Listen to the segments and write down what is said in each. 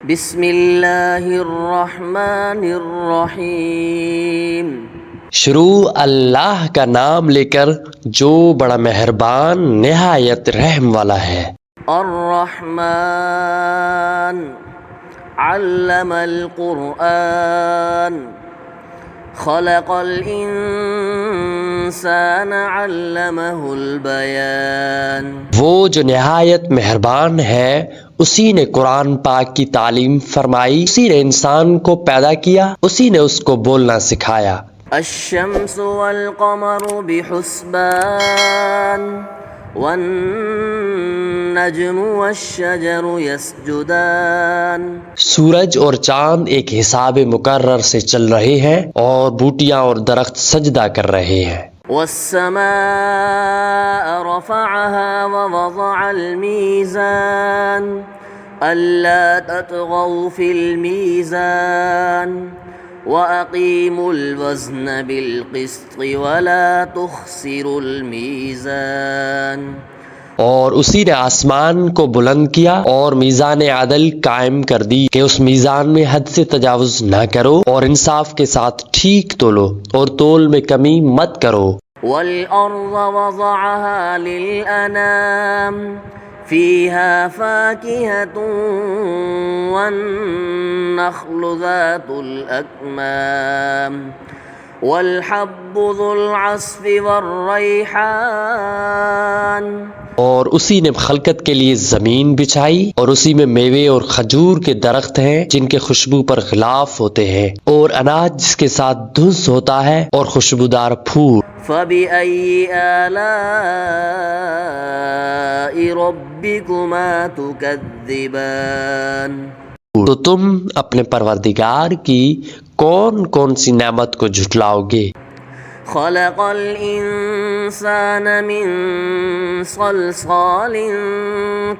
بسم اللہ الرحمن الرحیم۔ شروع اللہ کا نام لے کر جو بڑا مہربان نہایت رحم والا ہے۔ الرحمن علم القرآن خلق الانسان علمہ البیان۔ وہ جو نہایت مہربان ہے اسی نے قرآن پاک کی تعلیم فرمائی، اسی نے انسان کو پیدا کیا، اسی نے اس کو بولنا سکھایا۔ الشمس والقمر بحسبان والنجم والشجر يسجدان۔ سورج اور چاند ایک حساب مقرر سے چل رہے ہیں اور بوٹیاں اور درخت سجدہ کر رہے ہیں۔ والسماء رفعها ووضع الميزان ألا تطغوا في الميزان وأقيموا الوزن بالقسط ولا تخسروا الميزان۔ اور اسی نے آسمان کو بلند کیا اور میزان عدل قائم کر دی کہ اس میزان میں حد سے تجاوز نہ کرو اور انصاف کے ساتھ ٹھیک تولو اور تول میں کمی مت کرو۔ والأرض وضعها للأنام فيها فاكهة والنخل ذات الأكمام والحب ذو العصف والريحان۔ اور اسی نے خلقت کے لیے زمین بچھائی اور اسی میں میوے اور کھجور کے درخت ہیں جن کے خوشبو پر غلاف ہوتے ہیں، اور اناج جس کے ساتھ دھنس ہوتا ہے اور خوشبودار پھول۔ فَبِأَيِّ آلَاءِ رَبِّكُمَا تُكَذِّبَانِ۔ تو تم اپنے پروردگار کی کون کون سی نعمت کو جھٹلاؤ گے؟ خلق الانسان من صلصال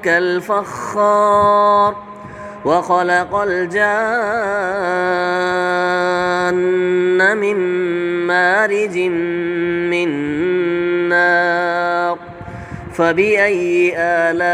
كالفخار وخلق الجان من مارج من نار فبأي آلاء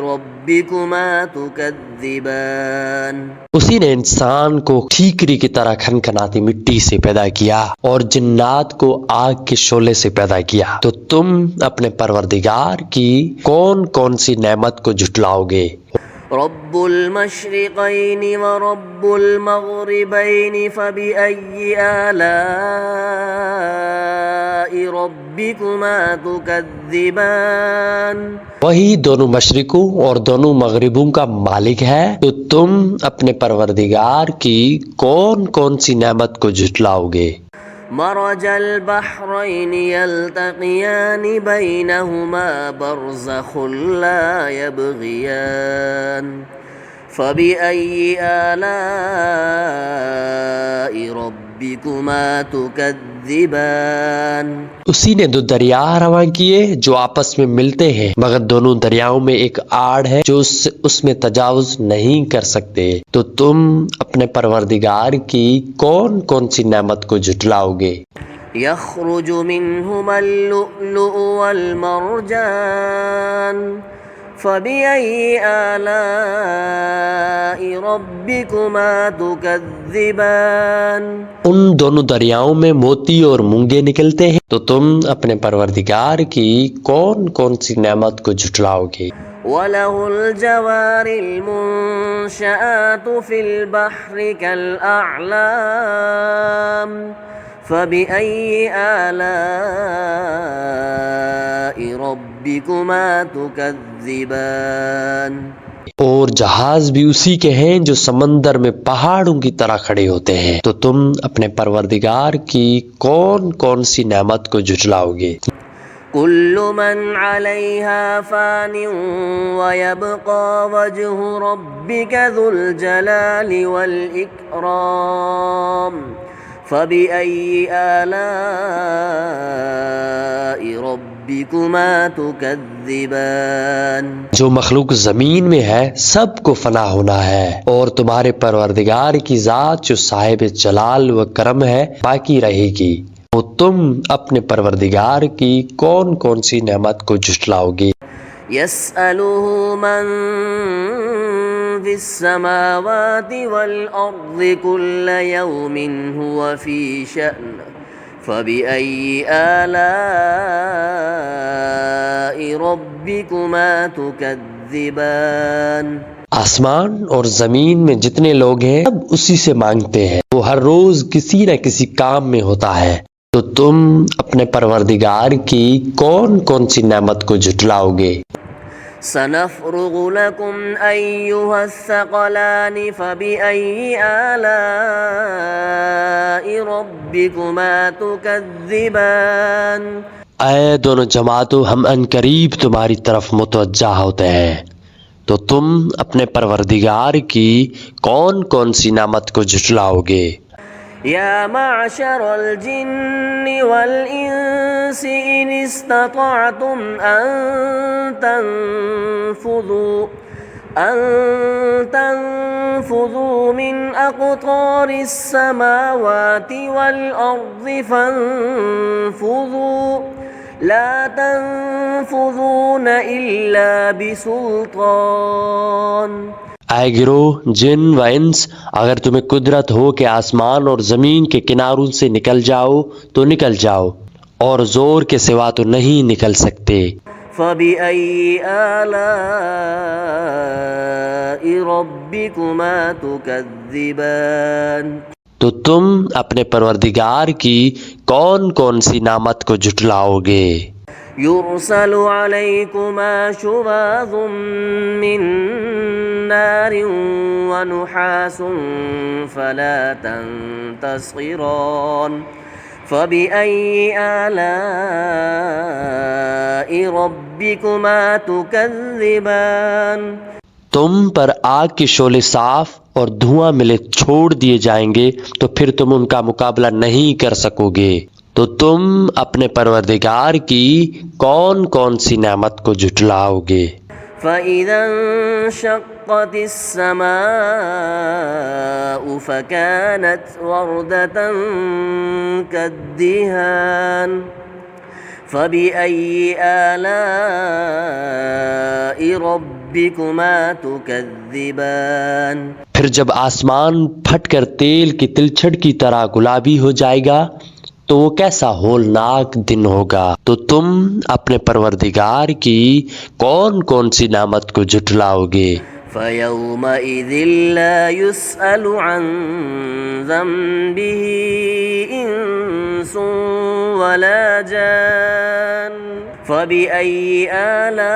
ربكما تكذبان۔ اسی نے انسان کو ٹھیکری کی طرح کھنکھناتی مٹی سے پیدا کیا اور جنات کو آگ کے شعلے سے پیدا کیا، تو تم اپنے پروردگار کی کون کون سی نعمت کو جھٹلاؤ گے؟ رب المشرقین ورب المغربین فبأي آلاء ربكما تكذبان۔ وہی دونوں مشرقوں اور دونوں مغربوں کا مالک ہے، تو تم اپنے پروردگار کی کون کون سی نعمت کو جھٹلاؤ گے؟ مرج البحرین یلتقیان بینہما برزخ لا یبغیان فبأي آلاء ربكما تكذبان۔ اسی نے دو دریا رواں کیے جو آپس میں ملتے ہیں، مگر دونوں دریاؤں میں ایک آڑ ہے جو اس میں تجاوز نہیں کر سکتے، تو تم اپنے پروردگار کی کون کون سی نعمت کو جھٹلاؤ گے؟ یخرج منہما اللؤلؤ والمرجان فبأي آلاء ربكما تكذبان۔ ان دونوں دریاؤں میں موتی اور مونگے نکلتے ہیں، تو تم اپنے پروردگار کی کون کون سی نعمت کو جھٹلاؤ گے؟ وَلَهُ الْجَوَارِ الْمُنشَآتُ فِي الْبَحْرِ كَالْأَعْلَامِ فَبِأَيِّ آلَاءِ رَبِّكُمَا تُكَذِّبَانِ۔ اور جہاز بھی اسی کے ہیں جو سمندر میں پہاڑوں کی طرح کھڑے ہوتے ہیں، تو تم اپنے پروردگار کی کون کون سی نعمت کو جھٹلاؤ گے؟ كل من عليها فان ويبقى وجه ربك ذو الجلال والإكرام فبأي آلاء ربكما تكذبان۔ جو مخلوق زمین میں ہے سب کو فنا ہونا ہے، اور تمہارے پروردگار کی ذات جو صاحب جلال و کرم ہے باقی رہے گی، تو تم اپنے پروردگار کی کون کون سی نعمت کو جھٹلاؤ گے؟ يسأله من في السماوات والأرض كل يوم هو في شأن فبأي آلاء ربكما تكذبان. آسمان اور زمین میں جتنے لوگ ہیں سب اسی سے مانگتے ہیں، وہ ہر روز کسی نہ کسی کام میں ہوتا ہے، تو تم اپنے پروردگار کی کون کون سی نعمت کو جھٹلاؤ گے؟ سنفرغ لكم أيها الثقلان فبأي آلاء ربكما تكذبان. اے دونوں جماعتوں، ہم عنقریب تمہاری طرف متوجہ ہوتے ہیں، تو تم اپنے پروردگار کی کون کون سی نعمت کو جھٹلاؤ گے؟ يا معشر الجن والإنس إن استطعتم أن تنفذوا من أقطار السماوات والأرض فانفذوا لا تنفذون إلا بسلطان. اے گروہ جن و انس، اگر تمہیں قدرت ہو کہ آسمان اور زمین کے کناروں سے نکل جاؤ تو نکل جاؤ، اور زور کے سوا تو نہیں نکل سکتے. فَبِأَيِّ آلَاءِ رَبِّكُمَا تُكَذِّبَانِ. تو تم اپنے پروردگار کی کون کون سی نعمت کو جھٹلاؤ گے؟ يُرْسَلُ عَلَيْكُمَا شُوَاظٌ مِّن نَّارٍ وَنُحَاسٌ فَلَا تَنتَصِرَانِ. فَبِأَيِّ آلَاءِ رَبِّكُمَا تُكَذِّبَانِ. تم پر آگ کے شعلے صاف اور دھواں ملے چھوڑ دیے جائیں گے تو پھر تم ان کا مقابلہ نہیں کر سکو گے، تو تم اپنے پروردگار کی کون کون سی نعمت کو جھٹلاؤ گے؟ فَإِذَا انشَقَّتِ السَّمَاءُ فَكَانَتْ وَرْدَةً كَالدِّهَانِ. فَبِأَيِّ آلَاءِ رَبِّكُمَا تُكَذِّبَانِ. پھر جب آسمان پھٹ کر تیل کی تلچھٹ کی طرح گلابی ہو جائے گا تو وہ کیسا ہولناک دن ہوگا، تو تم اپنے پروردگار کی کون کون سی نعمت کو جھٹلاؤ گے؟ فَيَوْمَئِذٍ لَا يُسْأَلُ عَنْ ذَنبِهِ إِنسٌ وَلَا جَانٌ. فَبِأَيِّ آلَاءِ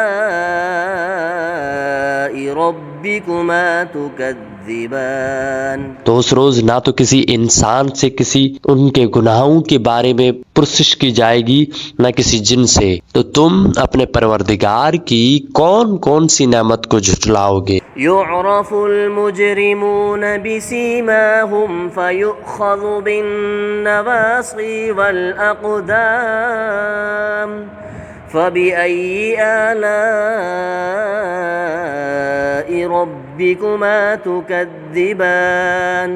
رَبِّكُمَا تُكَذِّبَانِ. تو اس روز نہ تو کسی انسان سے کسی ان کے گناہوں کے بارے میں پرسش کی جائے گی، نہ کسی جن سے، تو تم اپنے پروردگار کی کون کون سی نعمت کو جھٹلاؤ گے؟ يُعْرَفُ الْمُجْرِمُونَ بِسِيمَاهُمْ فَيُؤْخَذُ بِالنَّوَاصِي وَالْأَقْدَامِ. فَبِأَيِّ آلَاءِ رَبِّكُمَا تُكَذِّبَانِ.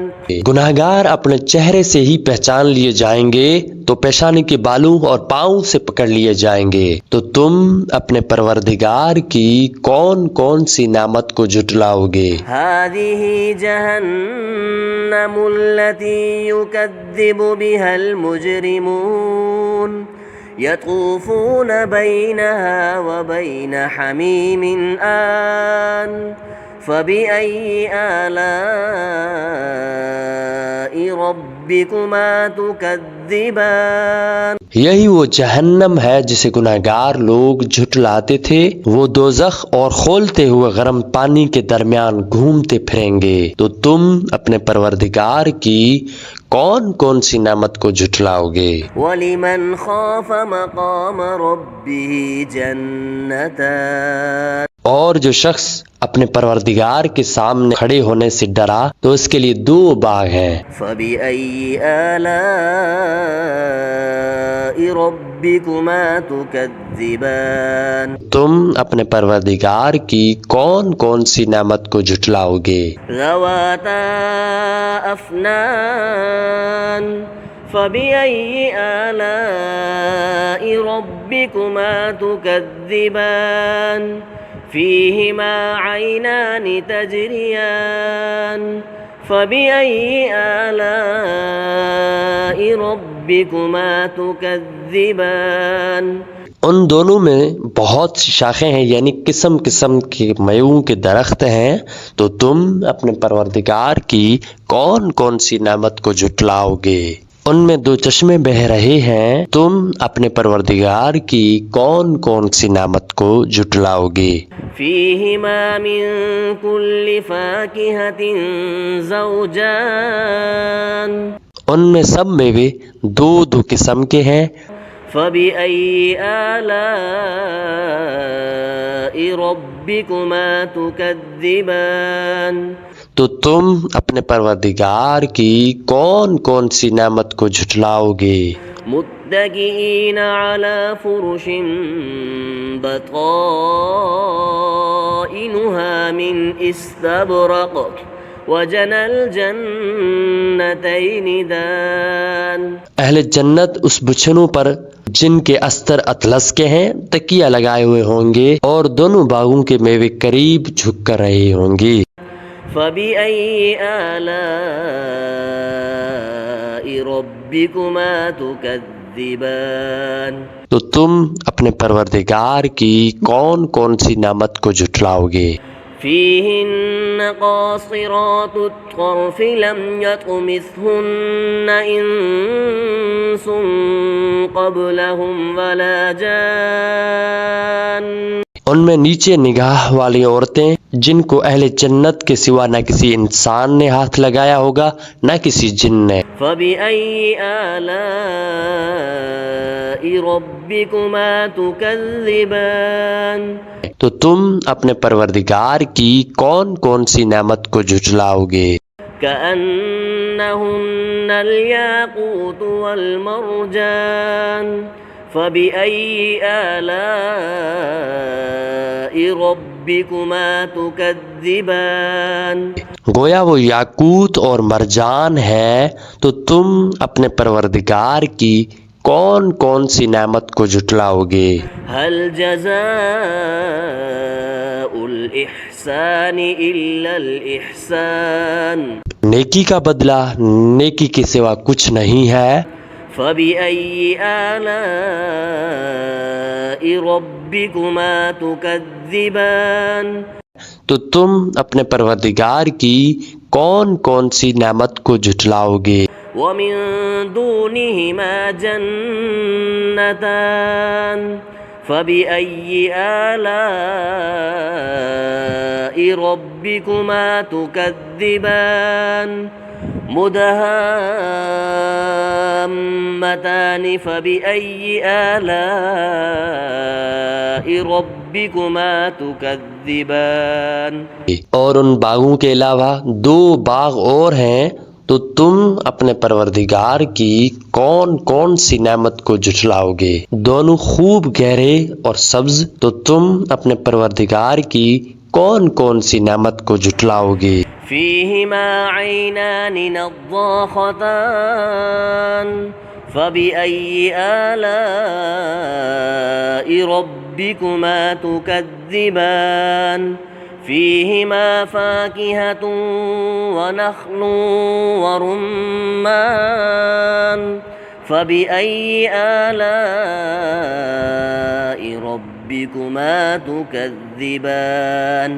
گناہگار اپنے چہرے سے ہی پہچان لیے جائیں گے تو پیشانی کے بالوں اور پاؤں سے پکڑ لیے جائیں گے، تو تم اپنے پروردگار کی کون کون سی نعمت کو جھٹلاؤ گے؟ هَذِهِ جَهَنَّمُ الَّتِي يُكَذِّبُ بِهَا الْمُجْرِمُونَ. يَطُوفُونَ بَيْنَهَا وَبَيْنَ حَمِيمٍ آنٍ. فَبِأَيِّ آلَاءِ رَبِّكُمَا تُكَذِّبَانِ. یہی وہ جہنم ہے جسے گناہگار لوگ جھٹلاتے تھے، وہ دوزخ اور کھولتے ہوئے گرم پانی کے درمیان گھومتے پھریں گے، تو تم اپنے پروردگار کی کون کون سی نعمت کو جھٹلاؤ گے؟ وَلِمَنْ خَافَ مَقَامَ رَبِّهِ جَنَّتَانِ. اور جو شخص اپنے پروردگار کے سامنے کھڑے ہونے سے ڈرا تو اس کے لیے 2 باغ ہیں. فَبِأَيِّ آلَاءِ رَبِّكُمَا تُكَذِّبَانِ. تم اپنے پروردگار کی کون کون سی نعمت کو جھٹلاؤ گے؟ ذَوَاتَا أَفْنَانٍ. فبأي آلاء ربكما تكذبان فيهما عينان تجريان فبأي آلاء ربكما تكذبان ان دونوں میں بہت سی شاخیں ہیں، یعنی قسم قسم کے میووں کے درخت ہیں، تو تم اپنے پروردگار کی کون کون سی نعمت کو جھٹلاؤ گے؟ ان میں دو چشمے بہہ رہے ہیں، تم اپنے پروردگار کی کون کون سی نعمت کو جھٹلاؤ گے؟ فيهما من كل فاكهة زوجان ان میں سب میوے دو دو قسم کے ہیں، فبأي آلاء ربكما تكذبان تو تم اپنے پروردگار کی کون کون سی نعمت کو جھٹلاؤ گے؟ متكئين على فرش بطائنها من استبرق وجنى الجنتين دان اہل جنت اس بچھنوں پر جن کے استر اطلس کے ہیں تکیہ لگائے ہوئے ہوں گے، اور دونوں باغوں کے میوے قریب جھک کر رہے ہوں گے۔ فبأي آلاء ربكما تكذبان تو تم اپنے پروردگار کی کون کون سی نعمت کو جھٹلاؤ گے؟ فيهن قاصرات الطرف لم يطمثهن إنس قبلهم ولا جان ان میں نیچے نگاہ والی عورتیں جن کو اہل جنت کے سوا نہ کسی انسان نے ہاتھ لگایا ہوگا نہ کسی جن نے۔ فبأي آلاء ربكما تكذبان تو تم اپنے پروردگار کی کون کون سی نعمت کو جھٹلاؤ گے؟ كأنهن الياقوت والمرجان فبأي آلاء ربكما تكذبان گویا وہ یاقوت اور مرجان ہے، تو تم اپنے پروردگار کی کون کون سی نعمت کو جھٹلاؤ گے؟ هل جزاء الإحسان إلا الإحسان نیکی کا بدلہ نیکی کے سوا کچھ نہیں ہے۔ فبأي آلاء ربكما تكذبان تو تم اپنے پروردگار کی کون کون سی نعمت کو جھٹلاؤ گے؟ ومن دونهما جنتان فبأي آلاء ربكما تكذبان مدهامتان فبأي آلاء ربكما تكذبان اور ان باغوں کے علاوہ دو باغ اور ہیں، تو تم اپنے پروردگار کی کون کون سی نعمت کو جھٹلاؤ گے؟ دونوں خوب گہرے اور سبز، تو تم اپنے پروردگار کی کون کون سی نعمت کو جھٹلاؤ گے؟ فيهما عينان نضاختان فبأي آلاء ربكما تكذبان فيهما فاكهة ونخل ورمان فبأي آلاء ربكما تكذبان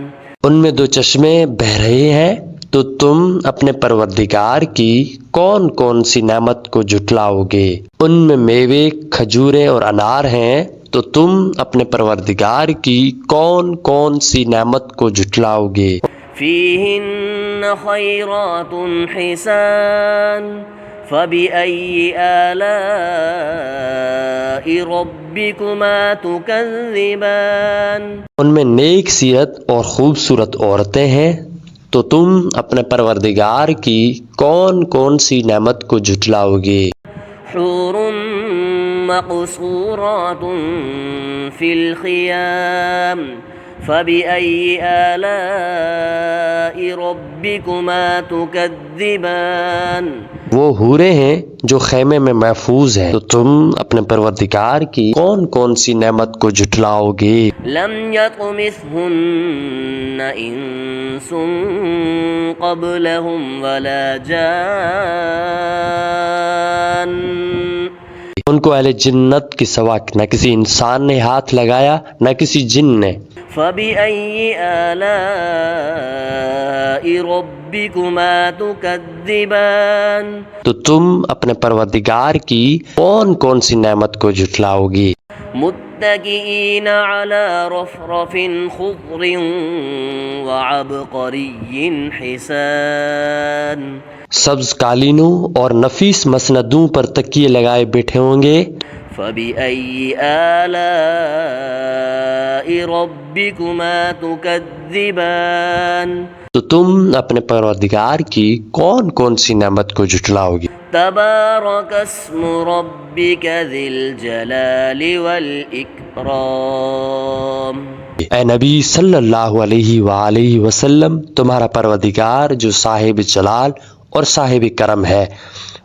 ان میں دو چشمے بہہ رہے ہیں، تو تم اپنے پروردگار کی کون کون سی نعمت کو جھٹلاؤ گے؟ ان میں میوے کھجوریں اور انار ہیں، تو تم اپنے پروردگار کی کون کون سی نعمت کو جھٹلاؤ گے؟ فيهن خيرات حسان فبأي آلاء ربكما تكذبان ان میں نیک سیرت اور خوبصورت عورتیں ہیں، تو تم اپنے پروردگار کی کون کون سی نعمت کو جھٹلاؤ گے؟ حور مقصورات في الخيام فبأي آلاء ربكما تكذبان وہ حوریں ہیں جو خیمے میں محفوظ ہیں، تو تم اپنے پروردگار کی کون کون سی نعمت کو جھٹلاؤ گے؟ لم يطمثهن انس قبلهم ولا جان ان کو اہل جنت کی سوا نہ کسی انسان نے ہاتھ لگایا نہ کسی جن نے۔ فبأي آلاء ربكما تكذبان تو تم اپنے پروردگار کی کون کون سی نعمت کو جھٹلاؤ گی؟ متكئين على رفرف خضر وعبقري حسان سبز قالینوں اور نفیس مسندوں پر تکیے لگائے بیٹھے ہوں گے۔ فبأي آلاء ربكما تكذبان تو تم اپنے پروردگار کی کون کون سی نعمت کو جھٹلاؤ گی؟ تبارك اسم ربك ذي الجلال والإكرام اے نبی صلی اللہ علیہ وآلہ وسلم، تمہارا پروردگار جو صاحب جلال اور صاحب کرم ہے،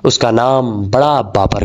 اس کا نام بڑا بابر